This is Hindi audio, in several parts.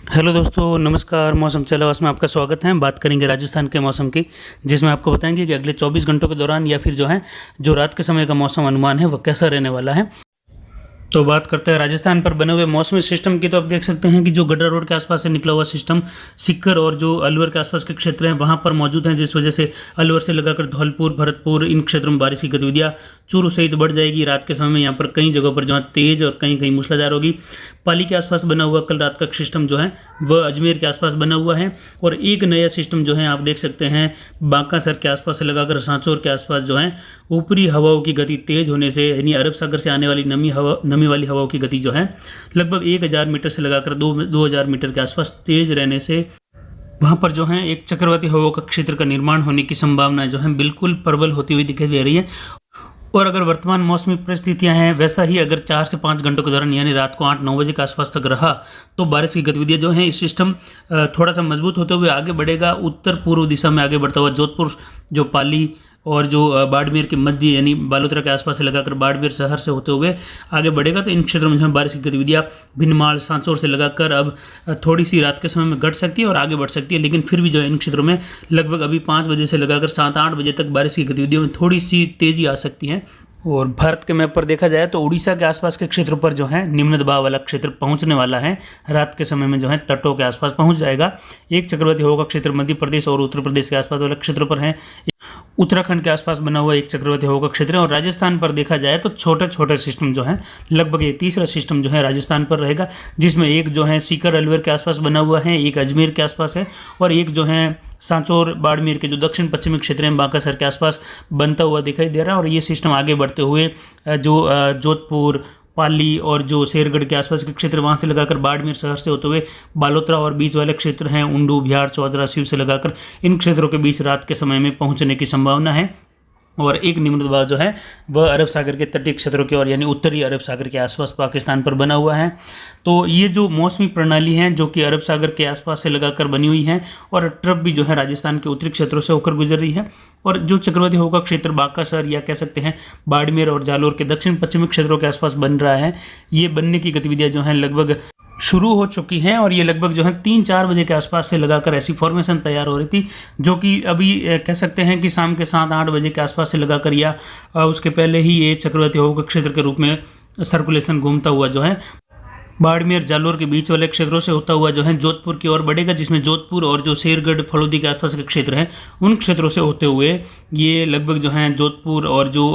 हेलो दोस्तों, नमस्कार। मौसम चलावास में आपका स्वागत है। बात करेंगे राजस्थान के मौसम की, जिसमें आपको बताएंगे कि अगले 24 घंटों के दौरान या फिर जो रात के समय का मौसम अनुमान है वह कैसा रहने वाला है। तो बात करते हैं राजस्थान पर बने हुए मौसमी सिस्टम की। तो आप देख सकते हैं कि जो गड्ढा रोड के आसपास से निकला हुआ सिस्टम सीकर और जो अलवर के आसपास के क्षेत्र हैं वहां पर मौजूद हैं, जिस वजह से अलवर से लगाकर धौलपुर, भरतपुर इन क्षेत्रों में बारिश की गतिविधियां चूरू सहित बढ़ जाएगी। रात के समय में यहाँ पर कई जगहों पर जो है तेज और कहीं कहीं मूसलाधार होगी। पाली के आसपास बना हुआ कल रात का सिस्टम जो है वह अजमेर के आसपास बना हुआ है, और एक नया सिस्टम जो है आप देख सकते हैं बांकासर के आसपास से लगाकर सांचौर के आसपास जो है ऊपरी हवाओं की गति तेज होने से, यानी अरब सागर से आने वाली नमी वाली हवाओं की गति जो है लगभग 1000 मीटर से लगाकर 2000 मीटर के आसपास तेज रहने से वहाँ पर जो है एक चक्रवाती हवाओं का क्षेत्र का निर्माण होने की संभावना जो है बिल्कुल प्रबल होती हुई दिखाई दे रही है। और अगर वर्तमान मौसमी परिस्थितियां हैं वैसा ही अगर 4 से 5 घंटों के दौरान यानी रात को 8-9 बजे के आसपास तक रहा तो बारिश की गतिविधियां जो हैं इस सिस्टम थोड़ा सा मजबूत होते हुए आगे बढ़ेगा। उत्तर पूर्व दिशा में आगे बढ़ता हुआ जोधपुर, जो पाली और जो बाड़मेर के मध्य यानी बालोतरा के आसपास से लगाकर बाड़मेर शहर से होते हुए आगे बढ़ेगा। तो इन क्षेत्रों में जो है बारिश की गतिविधियां भिनमाल, सांचौर से लगाकर अब थोड़ी सी रात के समय में घट सकती है और आगे बढ़ सकती है, लेकिन फिर भी जो है इन क्षेत्रों में लगभग अभी 5 बजे से लगाकर 7-8 बजे तक बारिश की गतिविधियों में थोड़ी सी तेजी आ सकती है। और भारत के मैप पर देखा जाए तो उड़ीसा के आसपास के क्षेत्रों पर जो है निम्न दबाव वाला क्षेत्र पहुंचने वाला है। रात के समय में जो है तटों के आसपास पहुंच जाएगा। एक चक्रवाती हवा का क्षेत्र मध्य प्रदेश और उत्तर प्रदेश के आसपास वाले क्षेत्रों पर है। उत्तराखंड के आसपास बना हुआ एक चक्रवाती हवा का क्षेत्र है। और राजस्थान पर देखा जाए तो छोटे छोटे सिस्टम जो है लगभग ये तीसरा सिस्टम जो है राजस्थान पर रहेगा, जिसमें एक जो है सीकर अलवर के आसपास बना हुआ है, एक अजमेर के आसपास है, और एक जो है सांचौर बाड़मेर के जो दक्षिण पश्चिमी क्षेत्र हैं बांकासर के आसपास बनता हुआ दिखाई दे रहा है। और ये सिस्टम आगे बढ़ते हुए जो जोधपुर, पाली और जो शेरगढ़ के आसपास के क्षेत्र वहाँ से लगाकर बाड़मेर शहर से होते हुए बालोतरा और बीच वाले क्षेत्र हैं उंडू, बिहार, चौधरा, शिव से लगाकर इन क्षेत्रों के बीच रात के समय में पहुँचने की संभावना है। और एक निम्न दबाव जो है वह अरब सागर के तटीय क्षेत्रों की ओर यानी उत्तरी अरब सागर के आसपास पाकिस्तान पर बना हुआ है। तो ये जो मौसमी प्रणाली है जो कि अरब सागर के आसपास से लगाकर बनी हुई है, और ट्रफ भी जो है राजस्थान के उत्तरी क्षेत्रों से होकर गुजर रही है। और जो चक्रवाती हवा का क्षेत्र बांकासर या कह सकते हैं बाड़मेर और जालोर के दक्षिण पश्चिमी क्षेत्रों के आसपास बन रहा है, ये बनने की गतिविधियां जो हैं लगभग शुरू हो चुकी हैं। और ये लगभग जो है 3-4 बजे के आसपास से लगाकर ऐसी फॉर्मेशन तैयार हो रही थी, जो कि अभी कह सकते हैं कि शाम के 7-8 बजे के आसपास से लगाकर या उसके पहले ही ये चक्रवाती हवा के क्षेत्र के रूप में सर्कुलेशन घूमता हुआ जो है बाड़मेर, जालोर के बीच वाले क्षेत्रों से होता हुआ जो है जोधपुर की ओर बढ़ेगा, जिसमें जोधपुर और जो शेरगढ़, फलोदी के आसपास के क्षेत्र हैं उन क्षेत्रों से होते हुए ये लगभग जो है जोधपुर और जो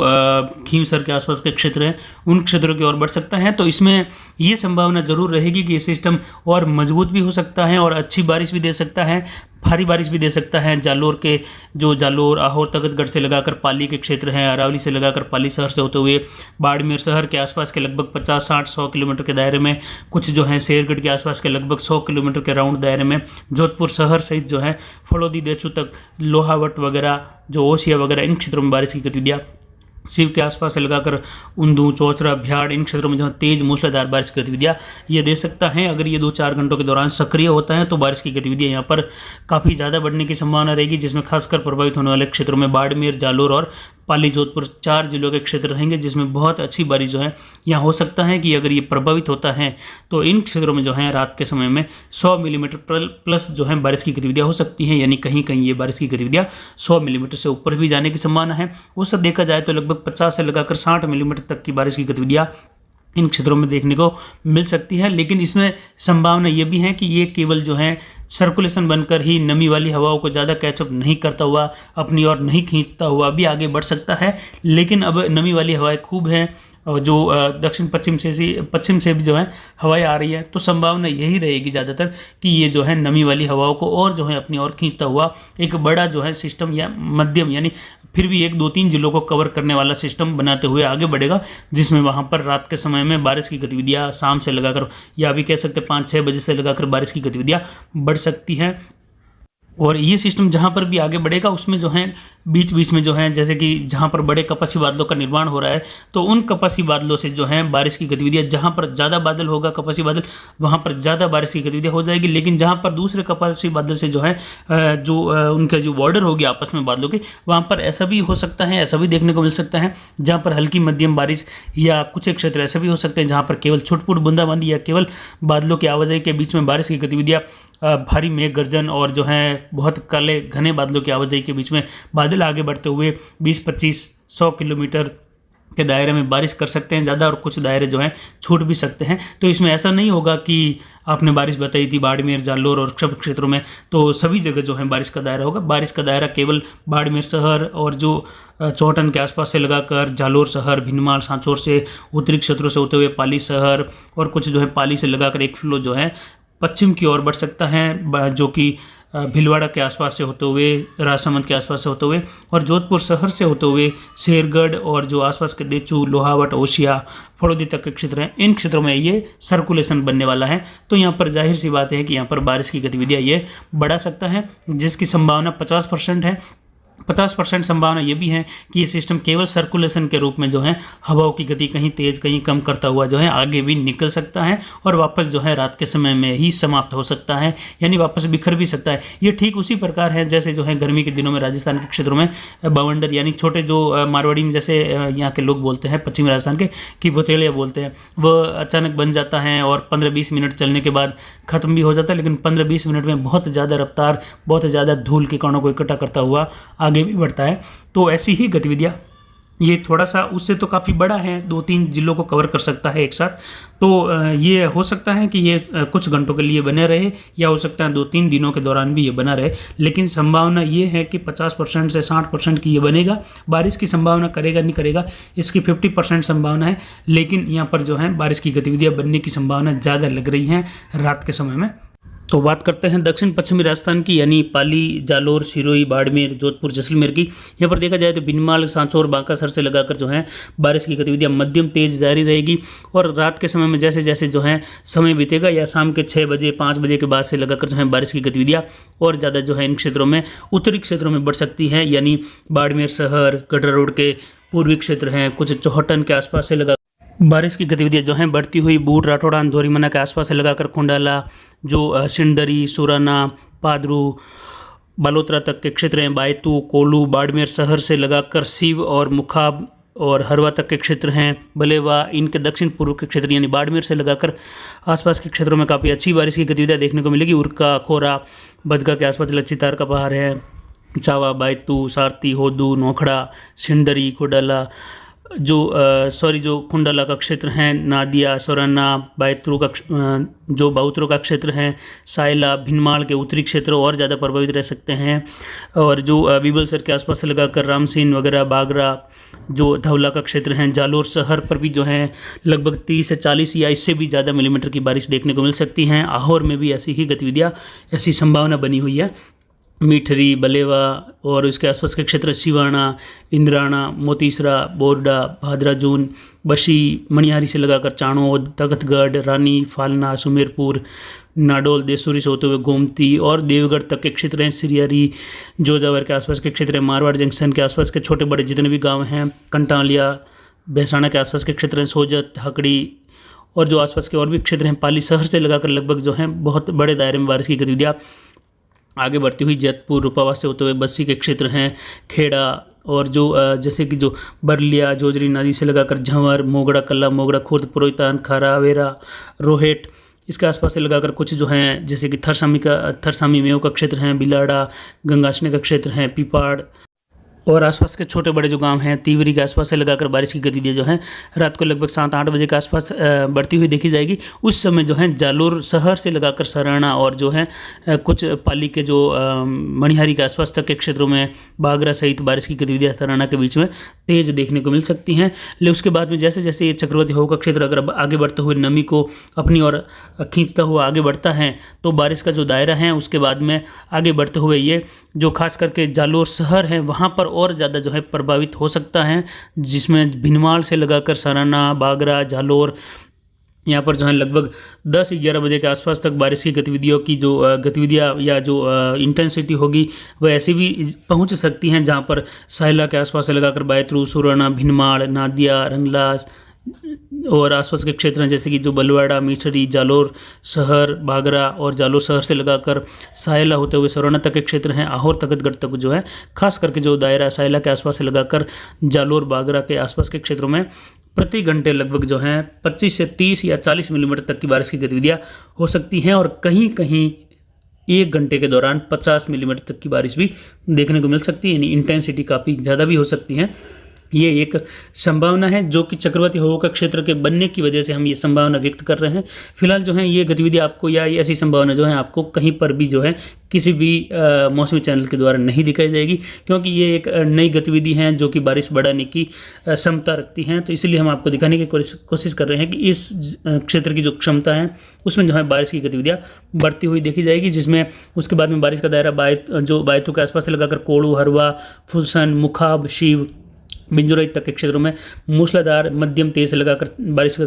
खींवसर के आसपास के क्षेत्र हैं उन क्षेत्रों की ओर बढ़ सकता है। तो इसमें ये संभावना जरूर रहेगी कि ये सिस्टम और मजबूत भी हो सकता है और अच्छी बारिश भी दे सकता है, भारी बारिश भी दे सकता है। जालोर, आहोर, तखतगढ़ से लगाकर पाली के क्षेत्र हैं, अरावली से लगाकर पाली शहर से होते हुए बाड़मेर शहर के आसपास के लगभग 50-60-100 किलोमीटर के दायरे में, कुछ जो है शेरगढ़ के आसपास के लगभग 100 किलोमीटर के राउंड दायरे में, जोधपुर शहर सहित जो है फलोदी, देचू तक, लोहावट वगैरह, जो ओसिया वगैरह इन क्षेत्रों में बारिश की गतिविधियाँ, शिव के आसपास से लगाकर उंदू, चौचरा, भ्याड़ इन क्षेत्रों में जो तेज मूसलाधार बारिश की गतिविधियाँ ये दे सकता है। अगर ये 2-4 घंटों के दौरान सक्रिय होता है तो बारिश की गतिविधियाँ यहाँ पर काफ़ी ज़्यादा बढ़ने की संभावना रहेगी, जिसमें खासकर प्रभावित होने वाले क्षेत्रों में बाड़मेर, जालोर और पाली, जोधपुर 4 जिलों के क्षेत्र रहेंगे, जिसमें बहुत अच्छी बारिश जो है यहाँ हो सकता है कि अगर ये प्रभावित होता है तो इन क्षेत्रों में जो है रात के समय में 100 मिलीमीटर प्लस जो है बारिश की गतिविधियाँ हो सकती हैं, यानी कहीं कहीं ये बारिश की गतिविधियाँ 100 मिलीमीटर से ऊपर भी जाने की संभावना है। वो सब देखा जाए तो लगभग 50 से लगाकर 60 मिलीमीटर तक की बारिश की गतिविधियाँ इन क्षेत्रों में देखने को मिल सकती है। लेकिन इसमें संभावना ये भी है कि ये केवल जो है सर्कुलेशन बनकर ही नमी वाली हवाओं को ज़्यादा कैचअप नहीं करता हुआ, अपनी ओर नहीं खींचता हुआ भी आगे बढ़ सकता है। लेकिन अब नमी वाली हवाएं खूब हैं और जो दक्षिण पश्चिम से भी जो है हवाएं आ रही है, तो संभावना यही रहेगी ज़्यादातर कि ये जो है नमी वाली हवाओं को और जो है अपनी ओर खींचता हुआ एक बड़ा जो है सिस्टम या मध्यम यानी फिर भी 1-2-3 जिलों को कवर करने वाला सिस्टम बनाते हुए आगे बढ़ेगा, जिसमें वहाँ पर रात के समय में बारिश की गतिविधियाँ शाम से लगाकर या भी कह सकते 5-6 बजे से लगाकर बारिश की गतिविधियाँ बढ़ सकती हैं। और ये सिस्टम जहाँ पर भी आगे बढ़ेगा उसमें जो है बीच बीच में जो है, जैसे कि जहाँ पर बड़े कपासी बादलों का निर्माण हो रहा है, तो उन कपासी बादलों से जो है बारिश की गतिविधियाँ, जहाँ पर ज़्यादा बादल होगा कपासी बादल, वहाँ पर ज़्यादा बारिश की गतिविधियाँ हो जाएगी। लेकिन जहाँ पर दूसरे कपासी बादल से जो है उनका जो बॉर्डर होगी आपस में बादलों के, वहाँ पर ऐसा भी हो सकता है, ऐसा भी देखने को मिल सकता है जहाँ पर हल्की मध्यम बारिश, या कुछ एक क्षेत्र ऐसे भी हो सकते हैं जहाँ पर केवल छुटपुट बूंदाबांदी या केवल बादलों की आवाजाही के बीच में बारिश की गतिविधियाँ, भारी मेघ गर्जन और जो है बहुत काले घने बादलों की आवाजाही के बीच में बादल आगे बढ़ते हुए 20-25-100 किलोमीटर के दायरे में बारिश कर सकते हैं ज़्यादा, और कुछ दायरे जो हैं छूट भी सकते हैं। तो इसमें ऐसा नहीं होगा कि आपने बारिश बताई थी बाड़मेर, जालोर और सब क्षेत्रों में, तो सभी जगह जो है बारिश का दायरा होगा। बारिश का दायरा केवल बाड़मेर शहर और जो चौहटन के आसपास से लगाकर जालोर शहर, भिनमाल, सांचौर से उत्तरी क्षेत्रों से होते हुए पाली शहर, और कुछ जो है पाली से लगाकर एक फ्लो जो है पश्चिम की ओर बढ़ सकता है, जो कि भीलवाड़ा के आसपास से होते हुए, राजसमंद के आसपास से होते हुए, और जोधपुर शहर से होते हुए शेरगढ़ और जो आसपास के देचू, लोहावट, ओशिया, फड़ौदी तक के क्षेत्र हैं, इन क्षेत्रों में ये सर्कुलेशन बनने वाला है। तो यहाँ पर जाहिर सी बात है कि यहाँ पर बारिश की गतिविधियाँ ये बढ़ा सकता है, जिसकी संभावना 50% है। 50% संभावना ये भी है कि ये सिस्टम केवल सर्कुलेशन के रूप में जो है हवाओं की गति कहीं तेज़ कहीं कम करता हुआ जो है आगे भी निकल सकता है, और वापस जो है रात के समय में ही समाप्त हो सकता है, यानी वापस बिखर भी सकता है। ये ठीक उसी प्रकार है जैसे जो है गर्मी के दिनों में राजस्थान के क्षेत्रों में बवंडर, यानी छोटे जो मारवाड़ी में जैसे यहाँ के लोग बोलते हैं, पश्चिमी राजस्थान के कि भुतेलिया बोलते हैं, वह अचानक बन जाता है और 15-20 मिनट चलने के बाद ख़त्म भी हो जाता है, लेकिन 15-20 मिनट में बहुत ज़्यादा रफ्तार, बहुत ज़्यादा धूल के कणों को इकट्ठा करता हुआ आगे भी बढ़ता है। तो ऐसी ही गतिविधियाँ, ये थोड़ा सा उससे तो काफ़ी बड़ा है, 2-3 जिलों को कवर कर सकता है एक साथ। तो ये हो सकता है कि ये कुछ घंटों के लिए बने रहे, या हो सकता है 2-3 दिनों के दौरान भी ये बना रहे, लेकिन संभावना ये है कि 50% से 60% की ये बनेगा। बारिश की संभावना करेगा नहीं करेगा इसकी 50% संभावना है, लेकिन यहाँ पर जो है बारिश की गतिविधियाँ बनने की संभावना ज़्यादा लग रही हैं रात के समय में। तो बात करते हैं दक्षिण पश्चिमी राजस्थान की, यानी पाली, जालोर, सिरोही, बाड़मेर, जोधपुर, जैसलमेर की। यहाँ पर देखा जाए तो भिनमाल, सांचौर, बांकासर से लगाकर जो है बारिश की गतिविधियाँ मध्यम तेज जारी रहेगी, और रात के समय में जैसे जैसे जो है समय बीतेगा, या शाम के 6 बजे 5 बजे के बाद से लगाकर जो है बारिश की गतिविधियाँ और ज़्यादा जो है इन क्षेत्रों में, उत्तरी क्षेत्रों में बढ़ सकती है, यानी बाड़मेर शहर, गढ़ा रोड के पूर्वी क्षेत्र हैं, कुछ चौहटन के आसपास से लगा बारिश की गतिविधियाँ जो हैं बढ़ती हुई बूट, राठौड़ा, धोरीमना के आसपास से लगाकर खुंडाला, जो सिंदरी, सुराना, पादरू, बालोतरा तक के क्षेत्र हैं, बायतू, कोलू, बाड़मेर शहर से लगाकर सीव और मुखाब और हरवा तक के क्षेत्र हैं, बलेवा, इनके दक्षिण पूर्व के क्षेत्र यानी बाड़मेर से लगाकर आसपास के क्षेत्रों में काफ़ी अच्छी बारिश की गतिविधियाँ देखने को मिलेगी। उरका, खोरा, बदगा के आसपास लच्छीतार का पहाड़ है, चावा, बायतू, सारती, होदू, नोखड़ा, सिंदरी, खुडाला, जो कुंडला का क्षेत्र है, नादिया, सोराना, बायतरू का जो बाउतरू का क्षेत्र है, सायला, भिनमाल के उत्तरी क्षेत्र और ज़्यादा प्रभावित रह सकते हैं, और जो बीबलसर के आसपास से लगाकर रामसीन वगैरह, बागरा, जो धवला का क्षेत्र है, जालोर शहर पर भी जो है लगभग 30 से 40 या इससे भी ज़्यादा मिलीमीटर की बारिश देखने को मिल सकती हैं। आहोर में भी ऐसी ही गतिविधियाँ, ऐसी संभावना बनी हुई है। मीठरी, बलेवा और इसके आसपास के क्षेत्र सिवाना, इंद्राणा, मोतीसरा, बोरडा, भादराजून, बशी, मणिहारी से लगाकर चाणोद, तख्तगढ़, रानी, फालना, सुमेरपुर, नाडोल, देसूरी से होते हुए गोमती और देवगढ़ तक के क्षेत्र हैं, सिरियारी, जोजावर के आसपास के क्षेत्र हैं, मारवाड़ जंक्शन के आसपास के छोटे बड़े जितने भी गाँव हैं, कंटालिया, भैंसाना के आसपास के क्षेत्र हैं, सोजत, हकड़ी और जो आसपास के और भी क्षेत्र हैं, पाली शहर से लगाकर लगभग जो है बहुत बड़े दायरे में बारिश की गतिविधियाँ आगे बढ़ती हुई जैतपुर, रूपावा से होते हुए बस्सी के क्षेत्र हैं, खेड़ा और जो जैसे कि जो बरलिया, जोजरी नदी से लगाकर झंवर, मोगड़ा, कल्ला, मोगड़ा, खुर्द, पुरोहितान, खारा, वेरा, रोहेट, इसके आसपास से लगाकर कुछ जो हैं जैसे कि थरसामी मेव का क्षेत्र है, बिलाड़ा, गंगासने का क्षेत्र है, पीपाड़ और आसपास के छोटे बड़े जो गांव हैं, तीवरी के आसपास से लगाकर बारिश की गतिविधियाँ जो हैं रात को लगभग 7-8 बजे के आसपास बढ़ती हुई देखी जाएगी। उस समय जो है जालोर शहर से लगाकर सराना और जो है कुछ पाली के जो मणिहारी के आसपास तक के क्षेत्रों में बागरा सहित बारिश की गतिविधियाँ सराना के बीच में तेज देखने को मिल सकती हैं। लेकिन उसके बाद में जैसे जैसे ये चक्रवाती हवा का क्षेत्र अगर आगे बढ़ते हुए नमी को अपनी ओर खींचता हुआ आगे बढ़ता है, तो बारिश का जो दायरा है उसके बाद में आगे बढ़ते हुए ये जो खास करके जालोर शहर है वहाँ पर और ज़्यादा जो है प्रभावित हो सकता है, जिसमें भिनमाल से लगाकर सराना, बागरा, जालोर यहाँ पर जो है लगभग 10-11 बजे के आसपास तक बारिश की गतिविधियों की जो गतिविधियाँ या जो इंटेंसिटी होगी वह ऐसी भी पहुँच सकती हैं जहाँ पर साहिला के आसपास से लगाकर बायतरू, सुरना, भिनमाड़, नादिया, रंगलास और आसपास के क्षेत्र हैं जैसे कि जो बलवाड़ा, मीठरी, जालोर शहर, बागरा और जालोर शहर से लगाकर साहिला होते हुए सरौना तक के क्षेत्र हैं। आहोर तखतगढ़ तक जो है खास करके जो दायरा साहिला के आसपास से लगाकर जालोर, बागरा के आसपास के क्षेत्रों में प्रति घंटे लगभग जो है 25 से 30 या 40 मिलीमीटर तक की बारिश की गतिविधियाँ हो सकती हैं और कहीं कहीं 1 घंटे के दौरान 50 मिलीमीटर तक की बारिश भी देखने को मिल सकती है, यानी इंटेंसिटी काफ़ी ज़्यादा भी हो सकती है। ये एक संभावना है जो कि चक्रवाती हवाओं का क्षेत्र के बनने की वजह से हम ये संभावना व्यक्त कर रहे हैं। फिलहाल जो है ये गतिविधि आपको या ये ऐसी संभावना जो है आपको कहीं पर भी जो है किसी भी मौसमी चैनल के द्वारा नहीं दिखाई जाएगी, क्योंकि ये एक नई गतिविधि है जो कि बारिश बढ़ाने की क्षमता रखती हैं। तो इसलिए हम आपको दिखाने की कोशिश कर रहे हैं कि इस क्षेत्र की जो क्षमता है उसमें जो है बारिश की गतिविधियाँ बढ़ती हुई देखी जाएगी, जिसमें उसके बाद में बारिश का दायरा बायतू के आसपास से लगाकर कोड़ू, हरवा, फुलसन, मुखाब, शिव, बिंजुरई तक के क्षेत्रों में मूसलाधार मध्यम तेज से लगाकर बारिश की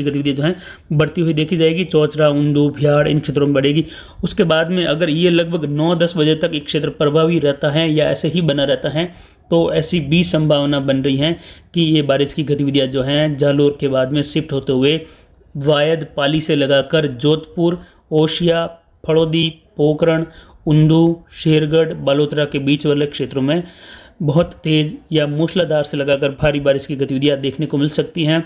गतिविधियाँ जो हैं बढ़ती हुई देखी जाएगी। चौचरा, उंडू, भ्याड़ इन क्षेत्रों में बढ़ेगी। उसके बाद में अगर ये लगभग 9-10 बजे तक एक क्षेत्र प्रभावी रहता है या ऐसे ही बना रहता है तो ऐसी भी संभावना बन रही है कि ये बारिश की गतिविधियाँ जो हैं जालोर के बाद में शिफ्ट होते हुए वायद, पाली से लगाकर जोधपुर, ओशिया, फड़ौदी, पोखरण, उंडू, शेरगढ़, बालोतरा के बीच वाले क्षेत्रों में बहुत तेज़ या मूसलाधार से लगाकर भारी बारिश की गतिविधियाँ देखने को मिल सकती हैं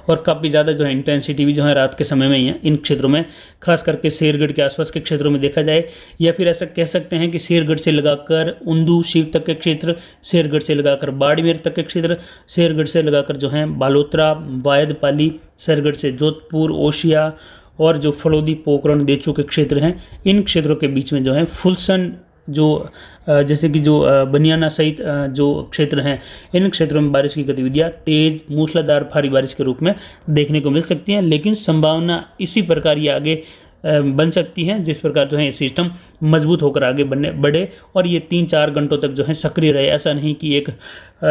और काफ़ी ज़्यादा जो है इंटेंसिटी भी जो है रात के समय में ही है इन क्षेत्रों में, खास करके शेरगढ़ के आसपास के क्षेत्रों में देखा जाए। या फिर ऐसा कह सकते हैं कि शेरगढ़ से लगाकर उंडू, शिव तक के क्षेत्र, शेरगढ़ से लगाकर बाड़मेर तक के क्षेत्र, शेरगढ़ से लगाकर जो है बालोतरा, वायद, पाली, शेरगढ़ से जोधपुर, ओशिया और जो फड़ौदी, पोखरण, देचू के क्षेत्र हैं इन क्षेत्रों के बीच में जो है फुलसन जो जैसे कि जो बनियाना सहित जो क्षेत्र हैं इन क्षेत्रों में बारिश की गतिविधियाँ तेज़ मूसलाधार भारी बारिश के रूप में देखने को मिल सकती हैं। लेकिन संभावना इसी प्रकार ये आगे बन सकती है जिस प्रकार जो है ये सिस्टम मजबूत होकर आगे बढ़े और ये 3-4 घंटों तक जो है सक्रिय रहे। ऐसा नहीं कि एक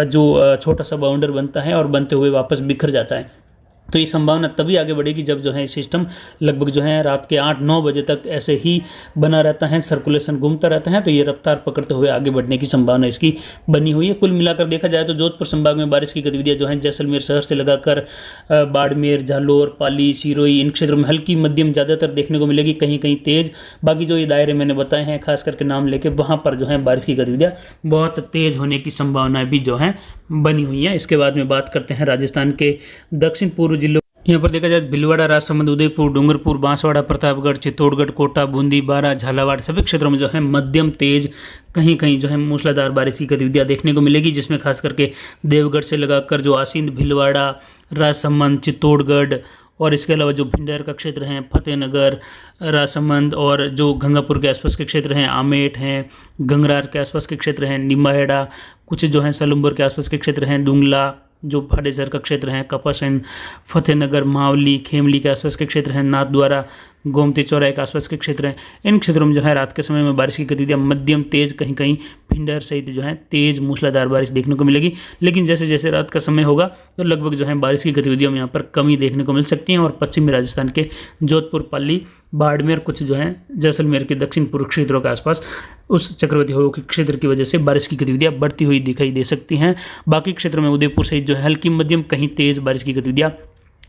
जो छोटा सा बाउंडर बनता है और बनते हुए वापस बिखर जाता है। तो ये संभावना तभी आगे बढ़ेगी जब जो है सिस्टम लगभग जो है रात के 8-9 बजे तक ऐसे ही बना रहता है, सर्कुलेशन घूमता रहता है, तो ये रफ्तार पकड़ते हुए आगे बढ़ने की संभावना इसकी बनी हुई है। कुल मिलाकर देखा जाए तो जोधपुर संभाग में बारिश की गतिविधियाँ जो हैं जैसलमेर शहर से लगाकर बाड़मेर, जालोर, पाली, सिरोही इन क्षेत्रों में हल्की मध्यम ज़्यादातर देखने को मिलेगी, कहीं कहीं तेज़। बाकी जो ये दायरे मैंने बताए हैं खास करके नाम लेके वहाँ पर जो है बारिश की गतिविधियाँ बहुत तेज़ होने की संभावनाएँ भी जो हैं बनी हुई हैं। इसके बाद में बात करते हैं राजस्थान के दक्षिण पूर्व जिलों। यहाँ पर देखा जाए भीलवाड़ा, राजसमंद, उदयपुर, डूंगरपुर, बांसवाड़ा, प्रतापगढ़, चित्तौड़गढ़, कोटा, बूंदी, बारां, झालावाड़ सभी क्षेत्रों में जो है मध्यम तेज कहीं कहीं जो है मूसलाधार बारिश की गतिविधियाँ देखने को मिलेगी, जिसमें खास करके देवगढ़ से लगाकर जो आसींद, भीलवाड़ा, राजसमंद, चित्तौड़गढ़ और इसके अलावा जो भिंडर का क्षेत्र है, फतेहनगर, राजसमंद और जो गंगापुर के आसपास के क्षेत्र हैं, आमेठ हैं, गंगरार के आसपास के क्षेत्र हैं, निम्बाहेड़ा, कुछ जो हैं सलुम्बर के आसपास के क्षेत्र हैं, डुंगला जो फाडेसर का क्षेत्र है, कपासन, फतेहनगर, मावली, खेमली के आसपास के क्षेत्र हैं, नाथद्वारा, गोमती चौराहे के आसपास के क्षेत्र हैं। इन क्षेत्रों में जो है रात के समय में बारिश की गतिविधियाँ मध्यम तेज कहीं कहीं भिंडर सहित जो है तेज मूसलाधार बारिश देखने को मिलेगी। लेकिन जैसे जैसे रात का समय होगा तो लगभग जो है बारिश की गतिविधियों में यहाँ पर कमी देखने को मिल सकती है और पश्चिमी राजस्थान के जोधपुर, पाली, बाड़मेर, कुछ जो है जैसलमेर के दक्षिण पूर्व क्षेत्रों के आसपास उस चक्रवाती हवाओं के क्षेत्र की वजह से बारिश की गतिविधियाँ बढ़ती हुई दिखाई दे सकती हैं। बाकी क्षेत्रों में उदयपुर सहित जो है हल्की मध्यम कहीं तेज बारिश की गतिविधियाँ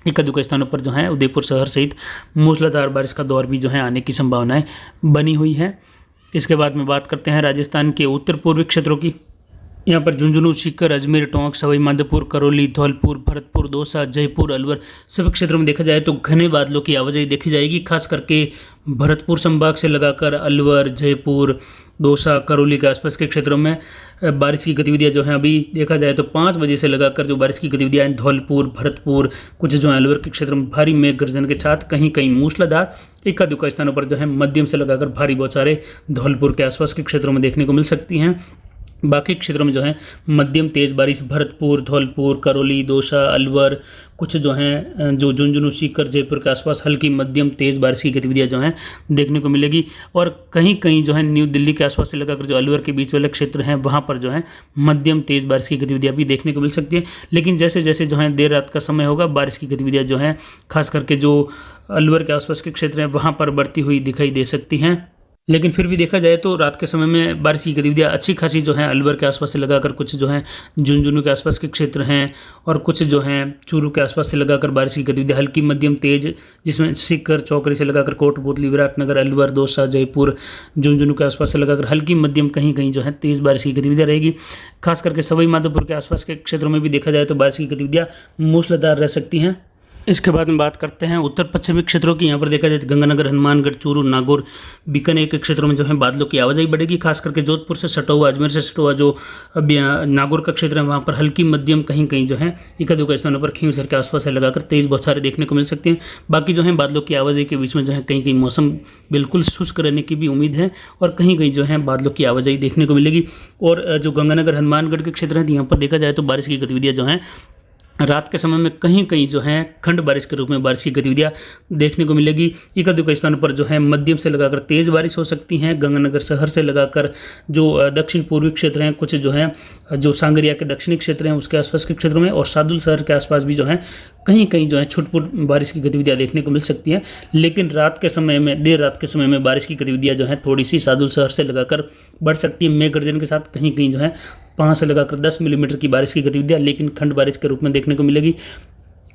एक दुका स्थानों पर जो है उदयपुर शहर सहित मूसलाधार बारिश का दौर भी जो है आने की संभावनाएं बनी हुई है। इसके बाद में बात करते हैं राजस्थान के उत्तर पूर्वी क्षेत्रों की। यहाँ पर झुंझुनू, सीकर, अजमेर, टोंक, सवाई माधोपुर, करौली, धौलपुर, भरतपुर, दौसा, जयपुर, अलवर सभी क्षेत्रों में देखा जाए तो घने बादलों की आवाजाही देखी जाएगी। खास करके भरतपुर संभाग से लगाकर अलवर, जयपुर, दौसा, करौली के आसपास के क्षेत्रों में बारिश की गतिविधियाँ जो हैं अभी देखा जाए तो 5 बजे से लगाकर जो बारिश की गतिविधियाँ हैं धौलपुर, भरतपुर, कुछ जो है अलवर के क्षेत्र में भारी मेघ गर्जन के साथ कहीं कहीं मूसलाधार, इक्का दुक्का स्थानों पर जो है मध्यम से लगाकर भारी बौछारें धौलपुर के आसपास के क्षेत्रों में देखने को मिल सकती हैं। बाकी क्षेत्रों में जो है मध्यम तेज बारिश भरतपुर, धौलपुर, करौली, दौसा, अलवर, कुछ जो हैं जो झुंझुनू, सीकर, जयपुर के आसपास हल्की मध्यम तेज बारिश की गतिविधियां जो हैं देखने को मिलेगी। और कहीं कहीं जो है न्यू दिल्ली के आसपास से लगाकर जो अलवर के बीच वाले क्षेत्र हैं वहाँ पर जो है मध्यम तेज बारिश की गतिविधियाँ भी देखने को मिल सकती है। लेकिन जैसे जैसे जो है देर रात का समय होगा, बारिश की गतिविधियाँ जो हैं खास करके जो अलवर के आसपास के क्षेत्र हैं वहाँ पर बढ़ती हुई दिखाई दे सकती हैं। लेकिन फिर भी देखा जाए तो रात के समय में बारिश की गतिविधियाँ अच्छी खासी जो है अलवर के आसपास से लगाकर कुछ जो है झुंझुनू के आसपास के क्षेत्र हैं और कुछ जो हैं चूरू के आसपास से लगाकर बारिश की गतिविधियाँ हल्की मध्यम तेज, जिसमें सीकर, चौकरी से लगाकर कोटपुतली, विराटनगर, अलवर, दौसा, जयपुर, झुंझुनू के आसपास से लगाकर हल्की मध्यम कहीं कहीं जो है तेज़ बारिश की गतिविधियाँ रहेगी। खास करके सवाई माधोपुर के आसपास के क्षेत्रों में भी देखा जाए तो बारिश की गतिविधियाँ मूसलाधार रह सकती हैं। इसके बाद में बात करते हैं उत्तर पश्चिमी क्षेत्रों की। यहाँ पर देखा जाए तो गंगानगर, हनुमानगढ़, चूरू, नागौर, बीकानेर के क्षेत्रों में जो है बादलों की आवाजाही बढ़ेगी। खास करके जोधपुर से सटा हुआ, अजमेर से सटा हुआ जो नागौर का क्षेत्र है वहाँ पर हल्की मध्यम कहीं कहीं जो है एक आध स्थानों पर खींवसर के आसपास से लगाकर तेज बौछारें देखने को मिल सकती हैं। बाकी जो है बादलों की आवाजाही के बीच में जो है कहीं कहीं मौसम बिल्कुल शुष्क रहने की भी उम्मीद है और कहीं कहीं जो है बादलों की आवाजाही देखने को मिलेगी। और जो गंगानगर, हनुमानगढ़ के क्षेत्र हैं यहाँ पर देखा जाए तो बारिश की गतिविधियाँ जो हैं रात के समय में कहीं कहीं जो है खंड बारिश के रूप में बारिश की गतिविधियाँ देखने को मिलेगी। एक आध स्थानों पर जो है मध्यम से लगाकर तेज़ बारिश हो सकती हैं। गंगानगर शहर से लगाकर जो दक्षिण पूर्वी क्षेत्र हैं, कुछ जो है जो सांगरिया के दक्षिणी क्षेत्र हैं उसके आसपास के क्षेत्रों में और सादुल शहर के आसपास भी जो है कहीं कहीं जो है छुटपुट बारिश की गतिविधियाँ देखने को मिल सकती हैं। लेकिन रात के समय में, देर रात के समय में बारिश की गतिविधियाँ जो है थोड़ी सी सादुल शहर से लगाकर बढ़ सकती है। मेघ गर्जन के साथ कहीं कहीं जो है 5 से लगाकर 10 मिलीमीटर की बारिश की गतिविधियाँ लेकिन खंड बारिश के रूप में देखने को मिलेगी।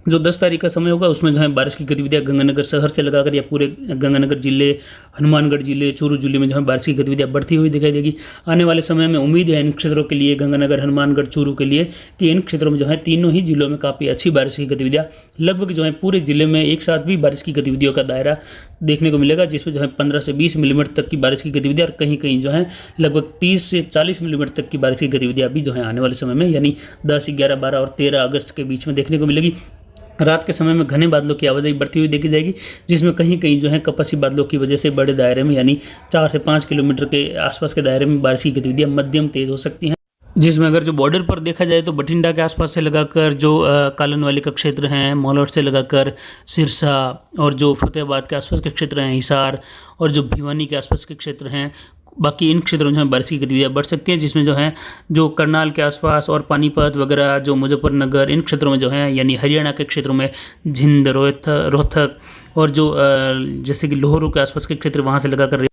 जो 10 तारीख का समय होगा उसमें जो है बारिश की गतिविधियाँ गंगानगर शहर से लगाकर या पूरे गंगानगर जिले, हनुमानगढ़ जिले, चूरू जिले में जो है बारिश की गतिविधियाँ बढ़ती हुई दिखाई देगी। आने वाले समय में उम्मीद है इन क्षेत्रों के लिए, गंगानगर, हनुमानगढ़, चूरू के लिए, कि इन क्षेत्रों में जो है तीनों ही जिलों में काफ़ी अच्छी बारिश की गतिविधियाँ लगभग जो है पूरे जिले में एक साथ भी बारिश की गतिविधियों का दायरा देखने को मिलेगा, जिसमें जो है 15 से 20 मिलीमीटर तक की बारिश की गतिविधियाँ और कहीं कहीं जो है लगभग 30 से 40 मिलीमीटर तक की बारिश की गतिविधियाँ भी जो है आने वाले समय में यानी 10, 11, 12 और 13 अगस्त के बीच में देखने को मिलेगी। रात के समय में घने बादलों की आवाजाही बढ़ती हुई देखी जाएगी, जिसमें कहीं कहीं जो है कपसी बादलों की वजह से बड़े दायरे में यानी 4 से 5 किलोमीटर के आसपास के दायरे में बारिश की गतिविधियाँ मध्यम तेज हो सकती हैं। जिसमें अगर जो बॉर्डर पर देखा जाए तो बठिंडा के आसपास से लगाकर जो कालनवाली का क्षेत्र हैं, मौलौट से लगाकर सिरसा और जो फतेहाबाद के आसपास के क्षेत्र हैं, हिसार और जो भिवानी के आसपास के क्षेत्र हैं, बाकी इन क्षेत्रों में जो है बारिश की गतिविधियाँ बढ़ सकती हैं। जिसमें जो है जो करनाल के आसपास और पानीपत वगैरह, जो मुजफ्फरनगर, इन क्षेत्रों में जो है यानी हरियाणा के क्षेत्रों में जिंद, रोहतक और जो जैसे कि लोहरू के आसपास के क्षेत्र वहाँ से लगाकर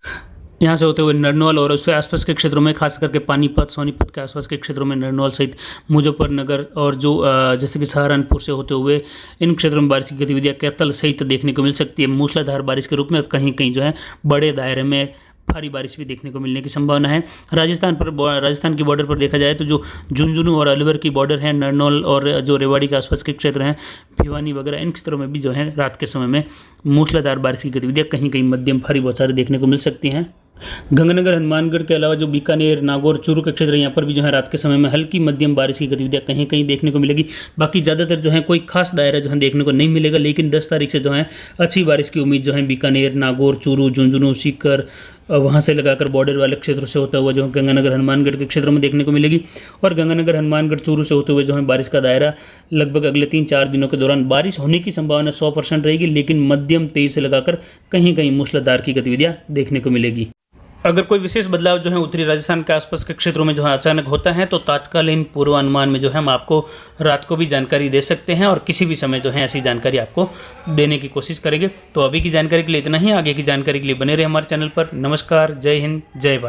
यहाँ से होते हुए नरनौल और उसके आसपास के क्षेत्रों में, खास करके पानीपत, सोनीपत के आसपास के क्षेत्रों में नरनौल सहित मुजफ्फरनगर और जो जैसे कि सहारनपुर से होते हुए इन क्षेत्रों में बारिश की गतिविधियाँ कैथल सहित देखने को मिल सकती है मूसलाधार बारिश के रूप में। कहीं कहीं जो है बड़े दायरे में भारी बारिश भी देखने को मिलने की संभावना है। राजस्थान की बॉर्डर पर देखा जाए तो जो झुंझुनू और अलवर की बॉर्डर है, नरनौल और जो रेवाड़ी के आसपास के क्षेत्र हैं, भिवानी वगैरह, इन क्षेत्रों में भी जो है रात के समय में मूसलाधार बारिश की गतिविधियाँ कहीं कहीं मध्यम भारी बौछारें देखने को मिल सकती हैं। गंगानगर, हनुमानगढ़ के अलावा जो बीकानेर, नागौर, चूरू के क्षेत्र यहाँ पर भी जो है रात के समय में हल्की मध्यम बारिश की गतिविधियाँ कहीं कहीं देखने को मिलेगी। बाकी ज़्यादातर जो है कोई खास दायरा जो है देखने को नहीं मिलेगा, लेकिन 10 तारीख से जो है अच्छी बारिश की उम्मीद जो है बीकानेर, नागौर, चूरू, झुंझुनू, सीकर वहाँ से लगाकर बॉर्डर वाले क्षेत्रों से होता हुआ जो गंगानगर, हनुमानगढ़ के क्षेत्रों में देखने को मिलेगी। और गंगानगर, हनुमानगढ़, चूरू से होते हुए जो है बारिश का दायरा लगभग अगले 3-4 दिनों के दौरान बारिश होने की संभावना 100% रहेगी, लेकिन मध्यम तेज से लगाकर कहीं कहीं मूसलाधार की गतिविधियाँ देखने को मिलेगी। अगर कोई विशेष बदलाव जो है उत्तरी राजस्थान के आसपास के क्षेत्रों में जो है अचानक होता है तो तात्कालीन पूर्वानुमान में जो है हम आपको रात को भी जानकारी दे सकते हैं और किसी भी समय जो है ऐसी जानकारी आपको देने की कोशिश करेंगे। तो अभी की जानकारी के लिए इतना ही, आगे की जानकारी के लिए बने रहे हमारे चैनल पर। नमस्कार, जय हिंद, जय भारत।